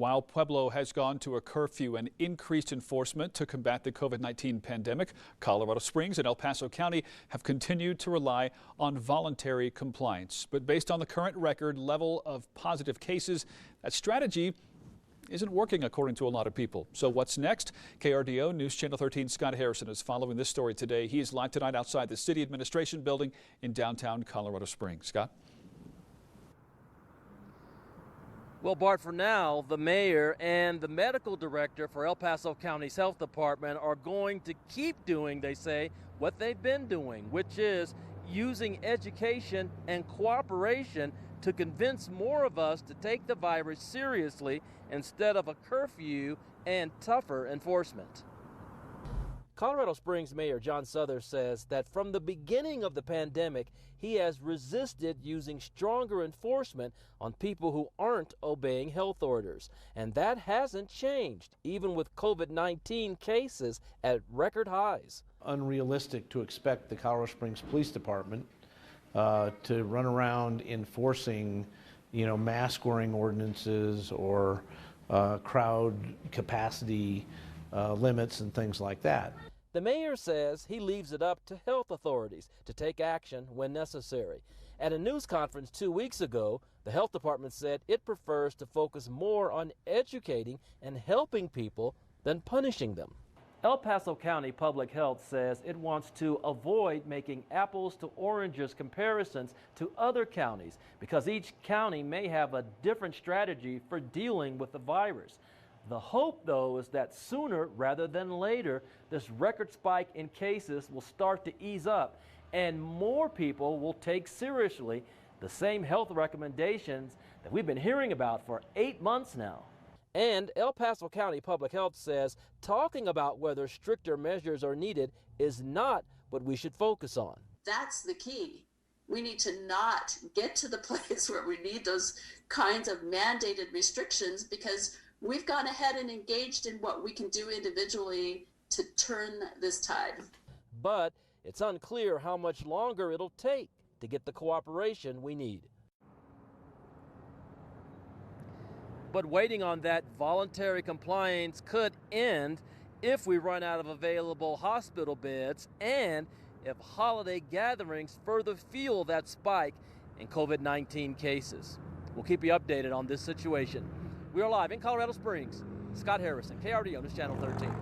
While Pueblo has gone to a curfew and increased enforcement to combat the COVID-19 pandemic, Colorado Springs and El Paso County have continued to rely on voluntary compliance. But based on the current record level of positive cases, that strategy isn't working according to a lot of people. So what's next? KRDO News Channel 13 Scott Harrison is following this story today. He is live tonight outside the City Administration Building in downtown Colorado Springs. Scott? Well, Bart, for now, the mayor and the medical director for El Paso County's health department are going to keep doing, they say, what they've been doing, which is using education and cooperation to convince more of us to take the virus seriously instead of a curfew and tougher enforcement. Colorado Springs Mayor John Souther says that from the beginning of the pandemic, he has resisted using stronger enforcement on people who aren't obeying health orders. And that hasn't changed, even with COVID-19 cases at record highs. Unrealistic to expect the Colorado Springs Police Department to run around enforcing, mask wearing ordinances or crowd capacity limits and things like that. The mayor says he leaves it up to health authorities to take action when necessary. At a news conference 2 weeks ago, the health department said it prefers to focus more on educating and helping people than punishing them. El Paso County Public Health says it wants to avoid making apples to oranges comparisons to other counties because each county may have a different strategy for dealing with the virus. The hope, though, is that sooner rather than later, this record spike in cases will start to ease up and more people will take seriously the same health recommendations that we've been hearing about for 8 months now. And El Paso County Public Health says talking about whether stricter measures are needed is not what we should focus on. That's the key. We need to not get to the place where we need those kinds of mandated restrictions because we've gone ahead and engaged in what we can do individually to turn this tide. But it's unclear how much longer it'll take to get the cooperation we need. But waiting on that voluntary compliance could end if we run out of available hospital beds and if holiday gatherings further fuel that spike in COVID-19 cases. We'll keep you updated on this situation. We are live in Colorado Springs. Scott Harrison, KRDO News Channel 13.